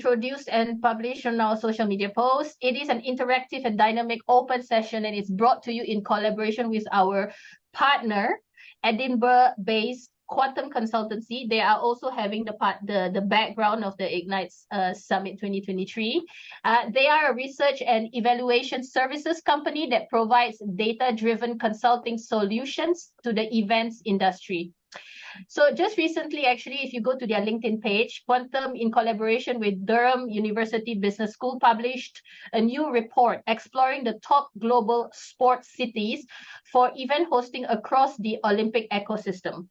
produced and published on our social media posts. It is an interactive and dynamic open session, and it's brought to you in collaboration with our partner, Edinburgh-based Quantum Consultancy. They are also having the background of the IGNITX Summit 2023. They are a research and evaluation services company that provides data-driven consulting solutions to the events industry. So just recently, actually, if you go to their LinkedIn page, Quantum, in collaboration with Durham University Business School, published a new report exploring the top global sports cities for event hosting across the Olympic ecosystem.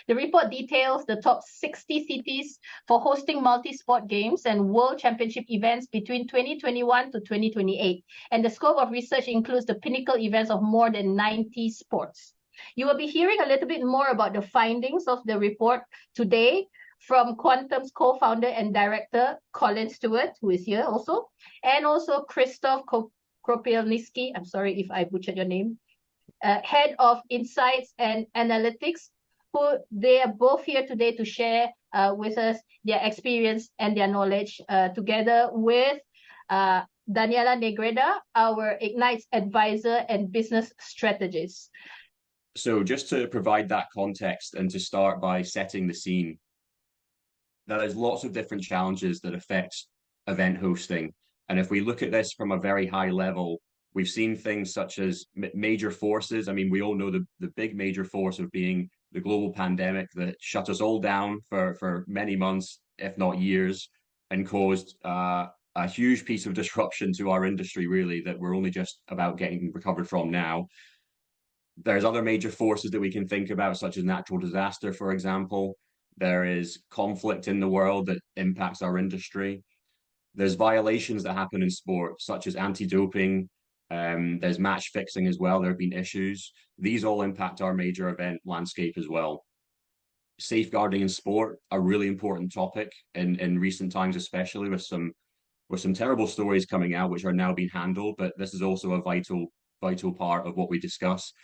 The report details the top 60 cities for hosting multi-sport games and world championship events between 2021 to 2028. And the scope of research includes the pinnacle events of more than 90 sports. You will be hearing a little bit more about the findings of the report today from Quantum's co-founder and director, Colin Stewart, who is here also, and also Krzysztof Kropielnicki, I'm sorry if I butchered your name, head of Insights and Analytics, who they are both here today to share with us their experience and their knowledge, together with Daniela Negreda, our IGNITX advisor and business strategist. So just to provide that context and to start by setting the scene, there's lots of different challenges that affect event hosting. And if we look at this from a very high level, we've seen things such as major forces. I mean, we all know the big major force of being the global pandemic that shut us all down for many months, if not years, and caused a huge piece of disruption to our industry, really, that we're only just about getting recovered from now. There's other major forces that we can think about, such as natural disaster, for example. There is conflict in the world that impacts our industry. There's violations that happen in sport, such as anti-doping. There's match fixing as well. There have been issues. These all impact our major event landscape as well. Safeguarding in sport, a really important topic in recent times, especially with some terrible stories coming out, which are now being handled. But this is also a vital part of what we discuss.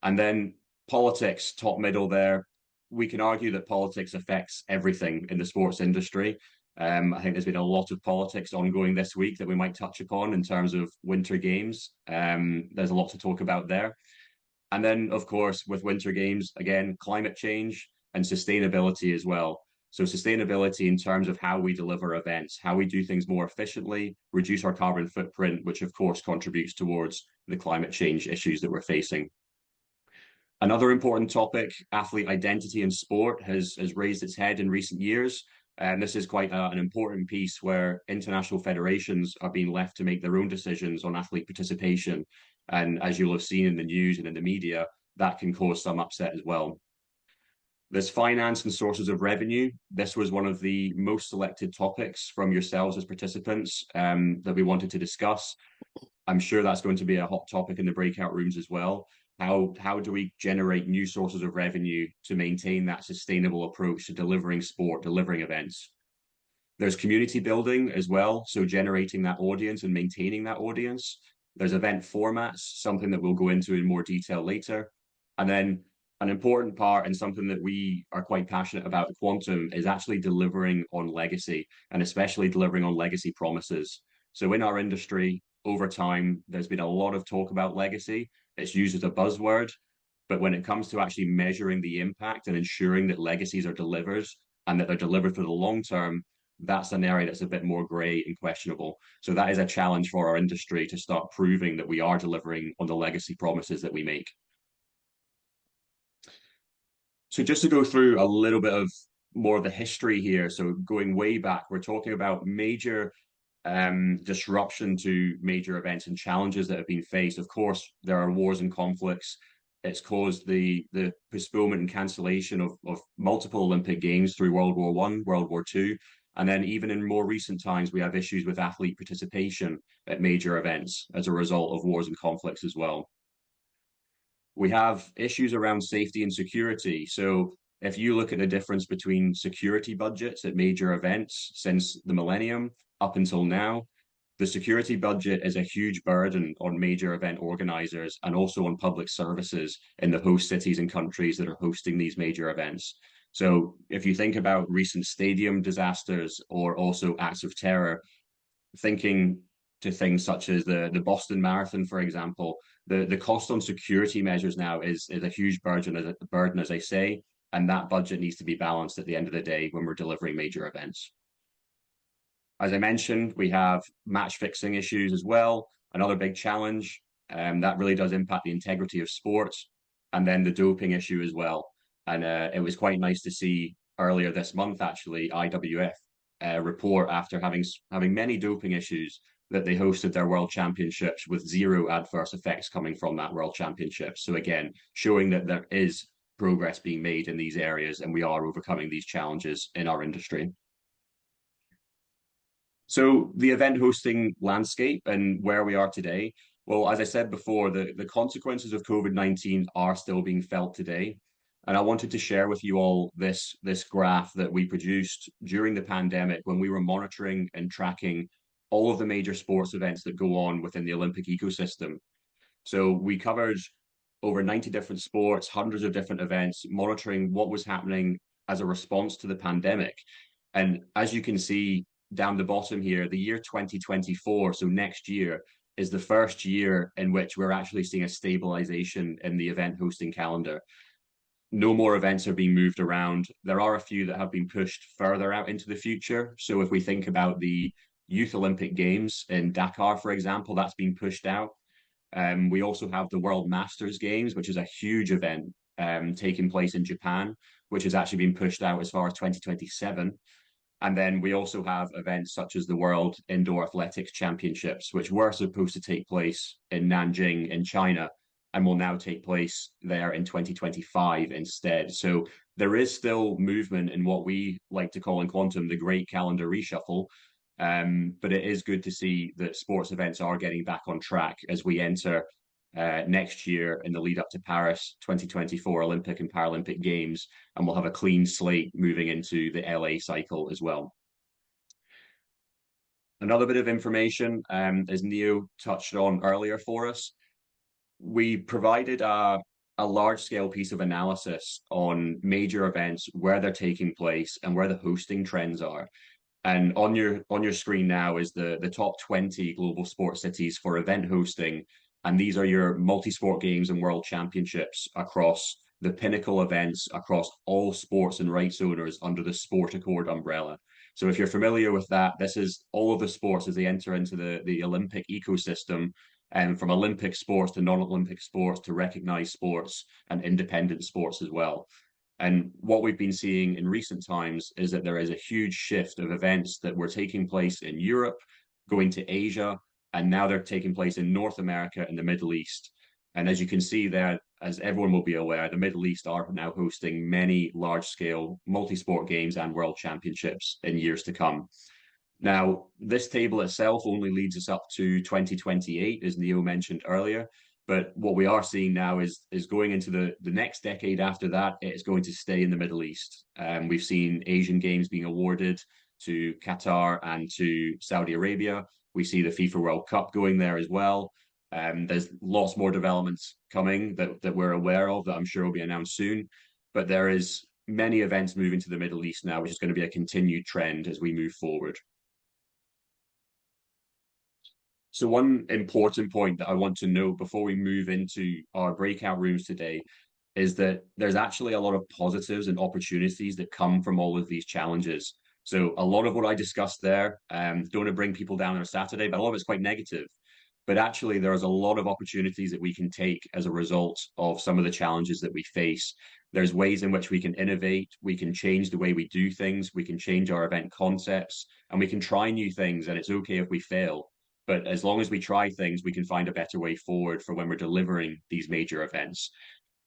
And then politics, top middle there. We can argue that politics affects everything in the sports industry. I think there's been a lot of politics ongoing this week that we might touch upon in terms of Winter Games. There's a lot to talk about there. And then, of course, with Winter Games, again, climate change and sustainability as well. So sustainability in terms of how we deliver events, how we do things more efficiently, reduce our carbon footprint, which of course contributes towards the climate change issues that we're facing. Another important topic, athlete identity in sport, has raised its head in recent years. And this is quite an important piece where international federations are being left to make their own decisions on athlete participation. And as you'll have seen in the news and in the media, that can cause some upset as well. There's finance and sources of revenue. This was one of the most selected topics from yourselves as participants that we wanted to discuss. I'm sure that's going to be a hot topic in the breakout rooms as well. How do we generate new sources of revenue to maintain that sustainable approach to delivering sport, delivering events? There's community building as well, so generating that audience and maintaining that audience. There's event formats, something that we'll go into in more detail later. And then an important part and something that we are quite passionate about at Quantum is actually delivering on legacy, and especially delivering on legacy promises. So in our industry, over time, there's been a lot of talk about legacy. It's used as a buzzword, but when it comes to actually measuring the impact and ensuring that legacies are delivered and that they're delivered for the long term, that's an area that's a bit more grey and questionable. So that is a challenge for our industry to start proving that we are delivering on the legacy promises that we make. So just to go through a little bit of more of the history here, so going way back, we're talking about major disruption to major events and challenges that have been faced. Of course, there are wars and conflicts. It's caused the postponement and cancellation of multiple Olympic Games through World War I, World War II. And then even in more recent times, we have issues with athlete participation at major events as a result of wars and conflicts as well. We have issues around safety and security. So if you look at the difference between security budgets at major events since the millennium up until now, the security budget is a huge burden on major event organizers and also on public services in the host cities and countries that are hosting these major events. So if you think about recent stadium disasters or also acts of terror, thinking to things such as the Boston Marathon, for example, the cost on security measures now is a huge burden, as I say, and that budget needs to be balanced at the end of the day when we're delivering major events. As I mentioned, we have match fixing issues as well, another big challenge. That really does impact the integrity of sports, and then the doping issue as well. And it was quite nice to see earlier this month, actually, IWF report after having many doping issues that they hosted their world championships with zero adverse effects coming from that world championship. So again, showing that there is progress being made in these areas and we are overcoming these challenges in our industry. So the event hosting landscape and where we are today, well, as I said before, the consequences of COVID-19 are still being felt today. And I wanted to share with you all this graph that we produced during the pandemic when we were monitoring and tracking all of the major sports events that go on within the Olympic ecosystem. So we covered over 90 different sports, hundreds of different events, monitoring what was happening as a response to the pandemic. And as you can see down the bottom here, the year 2024, so next year, is the first year in which we're actually seeing a stabilization in the event hosting calendar. No more events are being moved around. There are a few that have been pushed further out into the future. So if we think about the Youth Olympic Games in Dakar, for example, that's been pushed out. We also have the World Masters Games, which is a huge event taking place in Japan, which has actually been pushed out as far as 2027. And then we also have events such as the World Indoor Athletics Championships, which were supposed to take place in Nanjing in China and will now take place there in 2025 instead. So there is still movement in what we like to call in quantum the great calendar reshuffle. But it is good to see that sports events are getting back on track as we enter next year in the lead up to Paris 2024 Olympic and Paralympic Games, and we'll have a clean slate moving into the LA cycle as well. Another bit of information, as Neo touched on earlier for us, we provided a large-scale piece of analysis on major events, where they're taking place, and where the hosting trends are. And on your screen now is the top 20 global sports cities for event hosting. And these are your multi-sport games and world championships across the pinnacle events across all sports and rights owners under the Sport Accord umbrella. So if you're familiar with that, this is all of the sports as they enter into the Olympic ecosystem, and from Olympic sports to non-Olympic sports to recognized sports and independent sports as well. And what we've been seeing in recent times is that there is a huge shift of events that were taking place in Europe, going to Asia, and now they're taking place in North America and the Middle East. And as you can see there, as everyone will be aware, the Middle East are now hosting many large-scale multi-sport games and world championships in years to come. Now, this table itself only leads us up to 2028, as Neo mentioned earlier. But what we are seeing now is going into the next decade after that, it's going to stay in the Middle East. We've seen Asian Games being awarded to Qatar and to Saudi Arabia. We see the FIFA World Cup going there as well. There's lots more developments coming that we're aware of that I'm sure will be announced soon. But there is many events moving to the Middle East now, which is going to be a continued trend as we move forward. So one important point that I want to note before we move into our breakout rooms today is that there's actually a lot of positives and opportunities that come from all of these challenges. So a lot of what I discussed there, don't want to bring people down on a Saturday, but a lot of it's quite negative. But actually, there's a lot of opportunities that we can take as a result of some of the challenges that we face. There's ways in which we can innovate, we can change the way we do things, we can change our event concepts, and we can try new things, and it's okay if we fail. But as long as we try things, we can find a better way forward for when we're delivering these major events.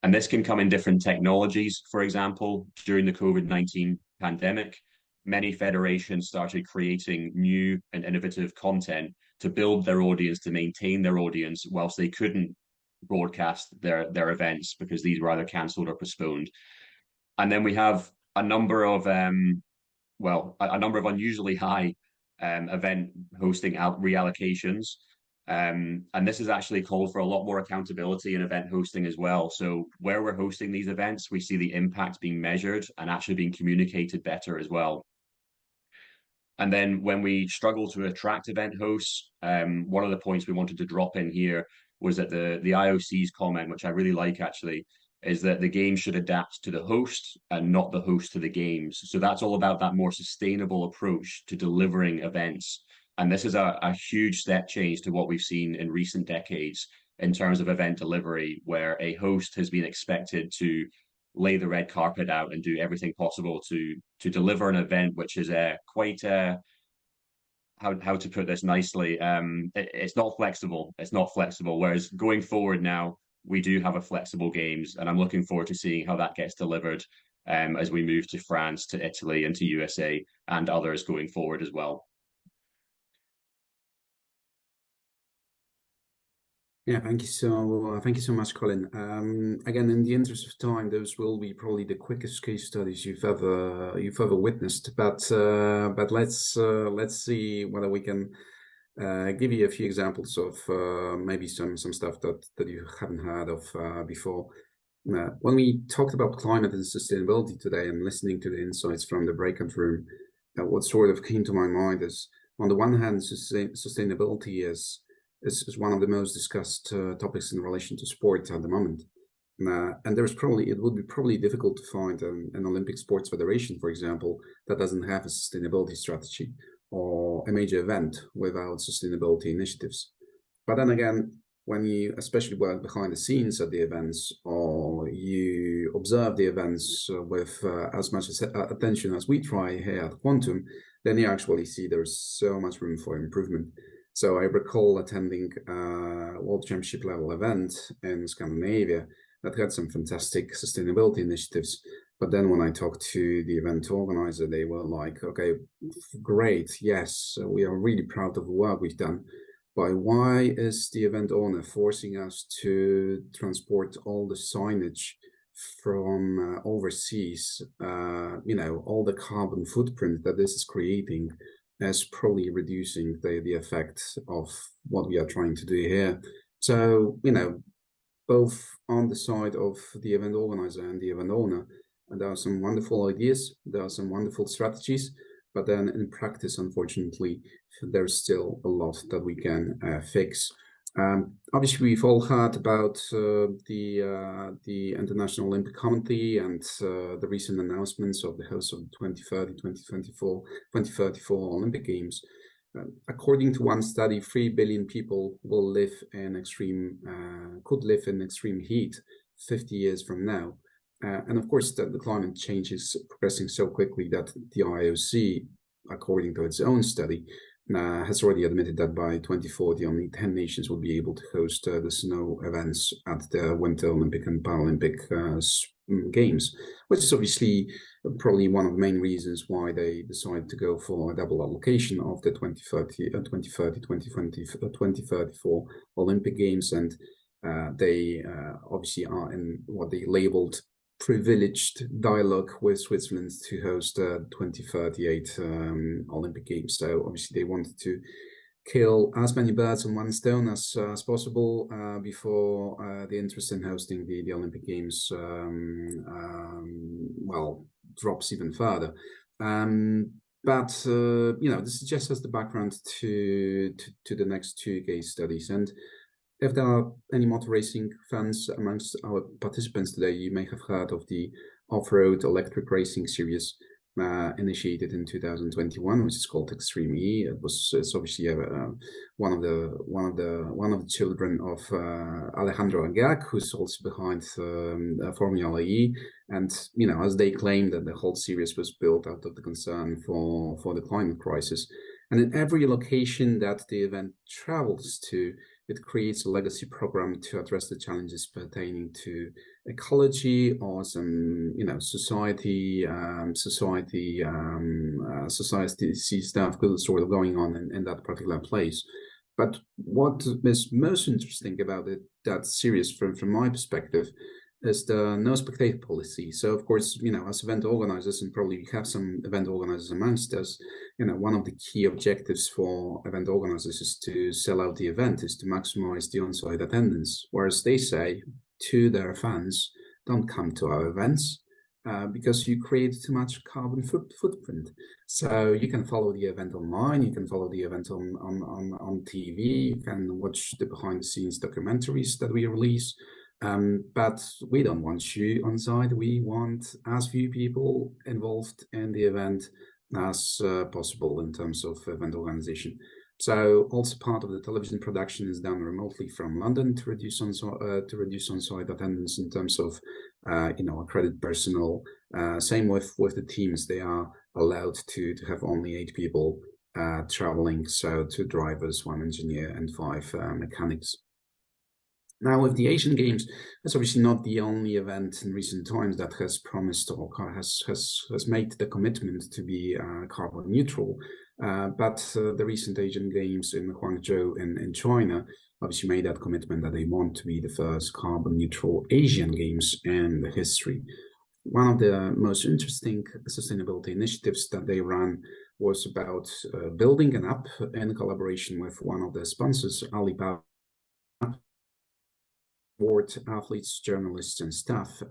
And this can come in different technologies. For example, during the COVID-19 pandemic, many federations started creating new and innovative content to build their audience, to maintain their audience, whilst they couldn't broadcast their events because these were either cancelled or postponed. And then we have a number of a number of unusually high event hosting reallocations. And this has actually called for a lot more accountability in event hosting as well. So where we're hosting these events, we see the impact being measured and actually being communicated better as well. And then when we struggle to attract event hosts, one of the points we wanted to drop in here was that the IOC's comment, which I really like actually, is that the game should adapt to the host and not the host to the games. So that's all about that more sustainable approach to delivering events. And this is a huge step change to what we've seen in recent decades in terms of event delivery, where a host has been expected to lay the red carpet out and do everything possible to deliver an event which is quite how to put this nicely, it's not flexible. It's not flexible. Whereas going forward now, we do have a flexible games, and I'm looking forward to seeing how that gets delivered as we move to France, to Italy, and to USA, and others going forward as well. Yeah, thank you so much, Colin. Again, in the interest of time, those will be probably the quickest case studies you've ever witnessed. But let's see whether we can give you a few examples of maybe some stuff that you haven't heard of before. When we talked about climate and sustainability today, and listening to the insights from the breakout room, what sort of came to my mind is, on the one hand, sustainability is one of the most discussed topics in relation to sport at the moment. And it would be probably difficult to find an Olympic sports federation, for example, that doesn't have a sustainability strategy, or a major event without sustainability initiatives. But then again, when you especially work behind the scenes at the events, or you observe the events with as much attention as we try here at Quantum, then you actually see there's so much room for improvement. So I recall attending a World Championship level event in Scandinavia that had some fantastic sustainability initiatives. But then when I talked to the event organizer, they were like, okay, great, yes, we are really proud of the work we've done. But why is the event owner forcing us to transport all the signage from overseas? All the carbon footprint that this is creating is probably reducing the effect of what we are trying to do here. So, both on the side of the event organizer and the event owner, there are some wonderful ideas, there are some wonderful strategies, but then in practice, unfortunately, there's still a lot that we can fix. Obviously, we've all heard about the International Olympic Committee and the recent announcements of the host of the 2034 Olympic Games. According to one study, 3 billion people will live in could live in extreme heat 50 years from now. And of course, the climate change is progressing so quickly that the IOC, according to its own study, has already admitted that by 2040, only 10 nations will be able to host the snow events at the Winter Olympic and Paralympic Games, which is obviously probably one of the main reasons why they decided to go for a double allocation of the 2034 Olympic Games. And they obviously are in what they labeled privileged dialogue with Switzerland to host the 2038 Olympic Games. So obviously they wanted to kill as many birds on one stone as possible before the interest in hosting the Olympic Games drops even further. But this is just as the background to the next two case studies. And if there are any motor racing fans amongst our participants today, you may have heard of the off-road electric racing series initiated in 2021, which is called Extreme E. It's obviously one of the children of Alejandro Agag, who's also behind Formula E. And as they claim that the whole series was built out of the concern for the climate crisis. And in every location that the event travels to, it creates a legacy program to address the challenges pertaining to ecology or some, society stuff sort of going on in that particular place. But what is most interesting about that series, from my perspective, is the no spectator policy. So of course, as event organizers, and probably we have some event organizers amongst us, one of the key objectives for event organizers is to sell out the event, is to maximize the on-site attendance. Whereas they say to their fans, don't come to our events because you create too much carbon footprint. So you can follow the event online, you can follow the event on TV, you can watch the behind the scenes documentaries that we release. But we don't want you on site. We want as few people involved in the event as possible in terms of event organization. So also part of the television production is done remotely from London to reduce on-site attendance in terms of accredited personnel. Same with the teams; they are allowed to have only 8 people traveling. So 2 drivers, 1 engineer, and 5 mechanics. Now, with the Asian Games, that's obviously not the only event in recent times that has promised or has made the commitment to be carbon neutral. But the recent Asian Games in Guangzhou in China obviously made that commitment that they want to be the first carbon neutral Asian Games in history. One of the most interesting sustainability initiatives that they ran was about building an app in collaboration with one of the sponsors, Alibaba, reward athletes, journalists, and staff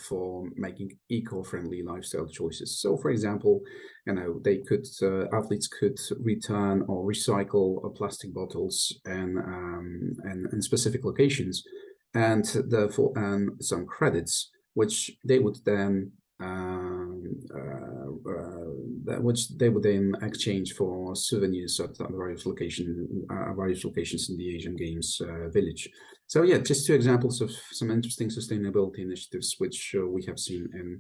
for making eco-friendly lifestyle choices. So, for example, athletes could return or recycle plastic bottles in specific locations, and therefore earn some credits, which they would then exchange for souvenirs at various locations in the Asian Games village. So yeah, just 2 examples of some interesting sustainability initiatives which we have seen in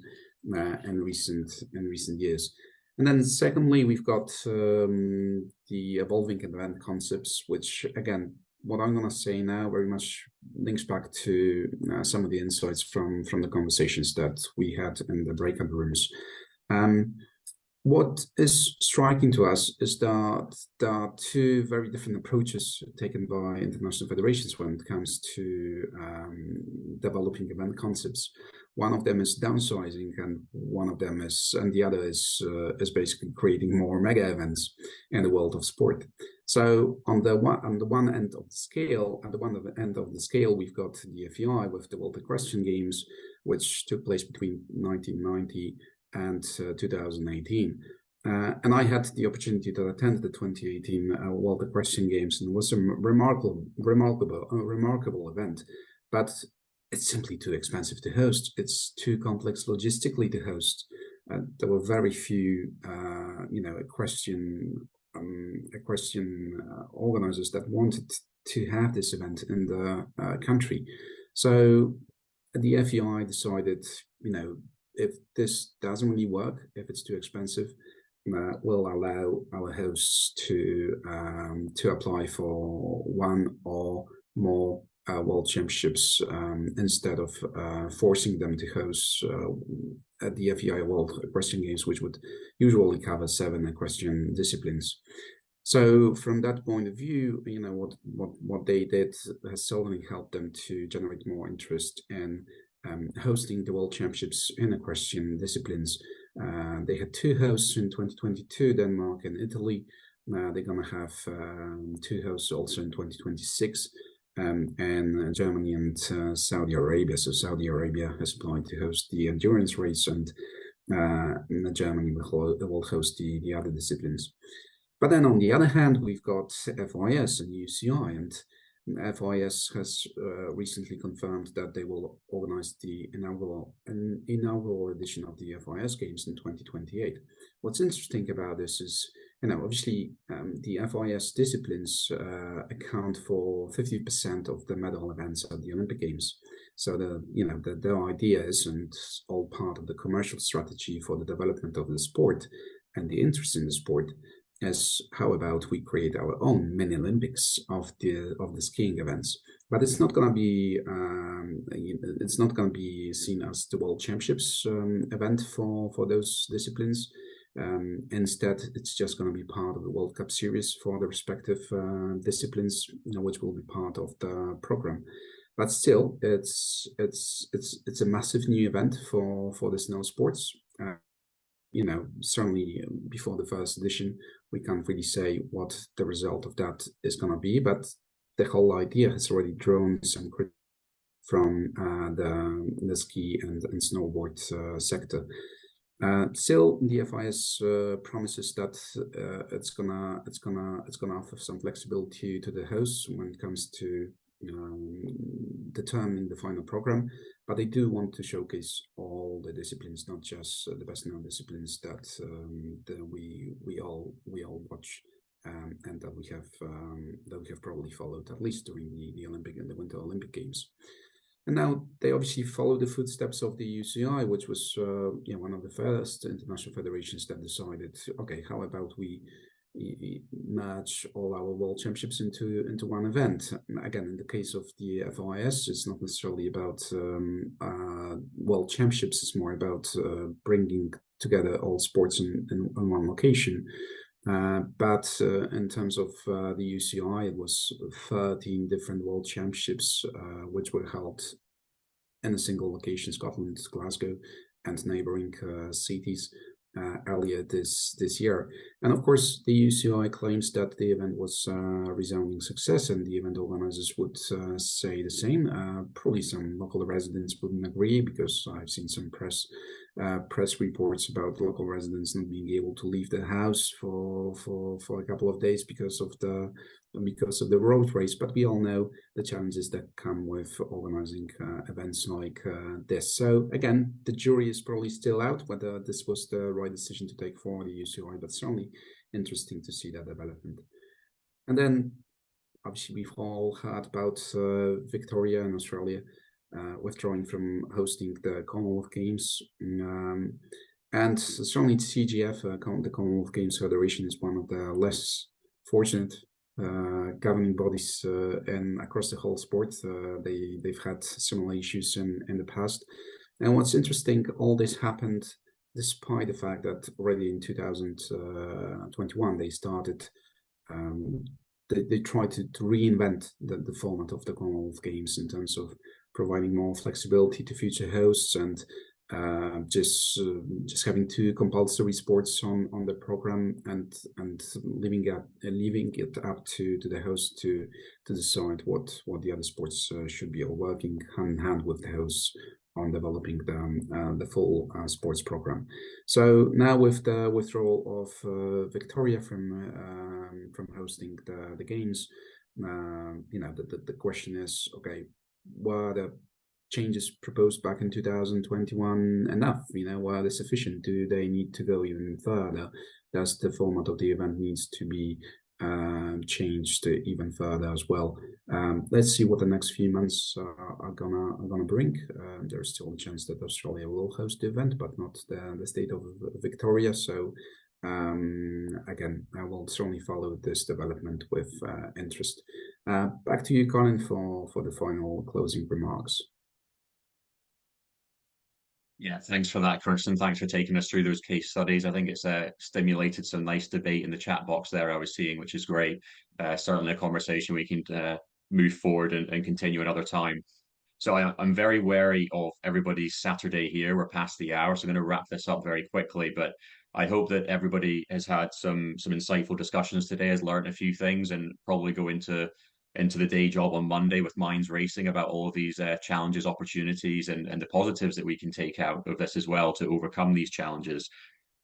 recent years. And then secondly, we've got the evolving event concepts, which again, what I'm going to say now very much links back to some of the insights from the conversations that we had in the breakout rooms. What is striking to us is that there are 2 very different approaches taken by international federations when it comes to developing event concepts. One of them is downsizing, and the other is basically creating more mega events in the world of sport. So on the one end of the scale, we've got the FEI with the World Equestrian Games, which took place between 1990 and 2018. And I had the opportunity to attend the 2018 World Equestrian Games, and it was a remarkable event. But it's simply too expensive to host. It's too complex logistically to host. There were very few, equestrian organizers that wanted to have this event in the country. So the FEI decided, if this doesn't really work, if it's too expensive, we'll allow our hosts to apply for 1 or more World Championships instead of forcing them to host at the FEI World Equestrian Games, which would usually cover 7 equestrian disciplines. So from that point of view, what they did has certainly helped them to generate more interest in hosting the World Championships in equestrian disciplines. They had 2 hosts in 2022, Denmark and Italy. They're going to have 2 hosts also in 2026, and Germany and Saudi Arabia. So Saudi Arabia has applied to host the endurance race, and Germany will host the other disciplines. But then on the other hand, we've got FIS and UCI, and FIS has recently confirmed that they will organize the inaugural edition of the FIS Games in 2028. What's interesting about this is, obviously the FIS disciplines account for 50% of the medal events at the Olympic Games. So the idea is, and all part of the commercial strategy for the development of the sport and the interest in the sport, is how about we create our own mini Olympics of the skiing events. But it's not going to be seen as the World Championships event for those disciplines. Instead, it's just going to be part of the World Cup series for the respective disciplines, which will be part of the program. but still, it's a massive new event for the snow sports. You know, certainly before the first edition, we can't really say what the result of that is going to be, but the whole idea has already drawn some criticism from the ski and snowboard sector. Still, the FIS promises that it's gonna offer some flexibility to the hosts when it comes to determining the final program, but they do want to showcase all the disciplines, not just the best known disciplines that we all watch and that we have probably followed at least during the Olympic and the Winter Olympic Games. And now they obviously follow the footsteps of the UCI, which was one of the first international federations that decided, okay, how about we merge all our world championships into one event? Again, in the case of the FIS, it's not necessarily about world championships; it's more about bringing together all sports in one location. But in terms of the UCI, it was 13 different world championships which were held in a single location, Scotland, Glasgow, and neighboring cities earlier this year. And of course, the UCI claims that the event was a resounding success, and the event organizers would say the same. Probably some local residents wouldn't agree, because I've seen some press reports about local residents not being able to leave their house for a couple of days because of the road race. But we all know the challenges that come with organizing events like this. So again, the jury is probably still out whether this was the right decision to take for the UCI, but certainly interesting to see that development. And then obviously we've all heard about Victoria in Australia withdrawing from hosting the Commonwealth Games. And certainly CGF, the Commonwealth Games Federation, is one of the less fortunate governing bodies across the whole sport. They've had similar issues in the past. And what's interesting, all this happened despite the fact that already in 2021 they started they tried to reinvent the format of the Commonwealth Games in terms of providing more flexibility to future hosts and just having two compulsory sports on the program and leaving it up to the host to decide what the other sports should be, or working hand in hand with the hosts on developing the full sports program. So now with the withdrawal of Victoria from hosting the games, the question is, okay, were the changes proposed back in 2021 enough? Were they sufficient? Do they need to go even further? Does the format of the event needs to be changed even further as well? Let's see what the next few months are gonna bring. There's still a chance that Australia will host the event, but not the state of Victoria. So again, I will certainly follow this development with interest. Back to you, Colin, for the final closing remarks. Yeah, thanks for that, Chris, and thanks for taking us through those case studies. I think it's stimulated some nice debate in the chat box there I was seeing, which is great. Certainly a conversation we can move forward and continue another time. So I'm very wary of everybody's Saturday here. We're past the hour, so I'm going to wrap this up very quickly. But I hope that everybody has had some insightful discussions today, has learned a few things, and probably go into the day job on Monday with minds racing about all of these challenges, opportunities, and the positives that we can take out of this as well to overcome these challenges.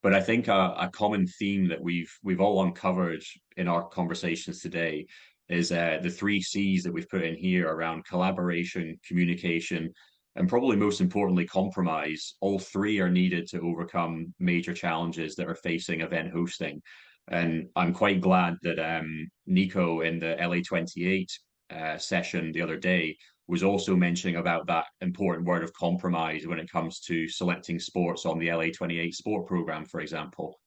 But I think a common theme that we've all uncovered in our conversations today is the 3 C's that we've put in here around collaboration, communication, and probably most importantly, compromise. All 3 are needed to overcome major challenges that are facing event hosting. And I'm quite glad that Nico in the LA28 session the other day was also mentioning about that important word of compromise when it comes to selecting sports on the LA28 sport program, for example.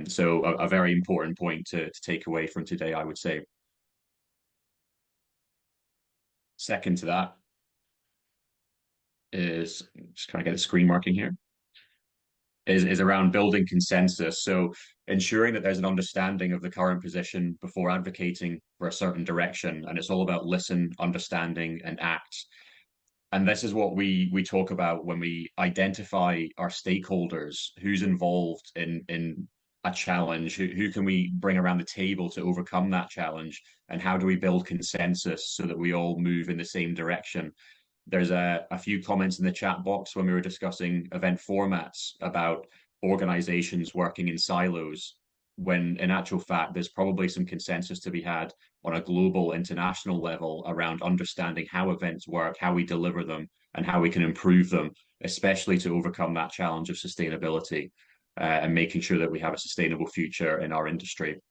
So a very important point to take away from today, I would say. Second to that is just kind of get a screen marking here. is around building consensus. So ensuring that there's an understanding of the current position before advocating for a certain direction. And it's all about listen, understanding, and act. And this is what we talk about when we identify our stakeholders, who's involved in a challenge, who can we bring around the table to overcome that challenge, and how do we build consensus so that we all move in the same direction. There's a few comments in the chat box when we were discussing event formats about organizations working in silos, when in actual fact, there's probably some consensus to be had on a global international level around understanding how events work, how we deliver them, and how we can improve them, especially to overcome that challenge of sustainability and making sure that we have a sustainable future in our industry.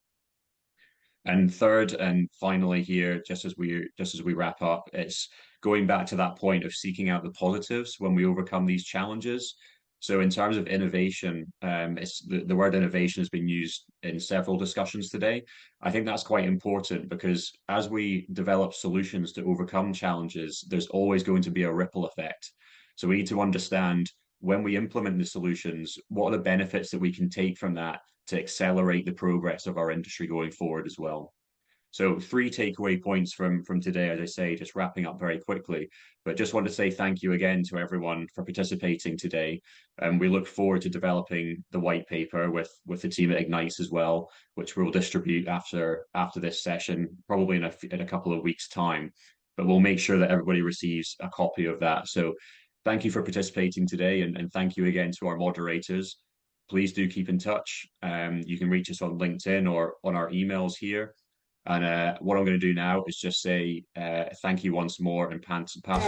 And third and finally here, just as we wrap up, it's going back to that point of seeking out the positives when we overcome these challenges. So in terms of innovation, it's the word innovation has been used in several discussions today. I think that's quite important because as we develop solutions to overcome challenges, there's always going to be a ripple effect. So we need to understand when we implement the solutions, what are the benefits that we can take from that to accelerate the progress of our industry going forward as well. So 3 takeaway points from today, as I say, just wrapping up very quickly, but just want to say thank you again to everyone for participating today. And we look forward to developing the white paper with the team at IGNITX as well, which we'll distribute after this session, probably in a couple of weeks' time. But we'll make sure that everybody receives a copy of that. So thank you for participating today, and thank you again to our moderators. Please do keep in touch. You can reach us on LinkedIn or on our emails here. And what I'm going to do now is just say thank you once more and pass on.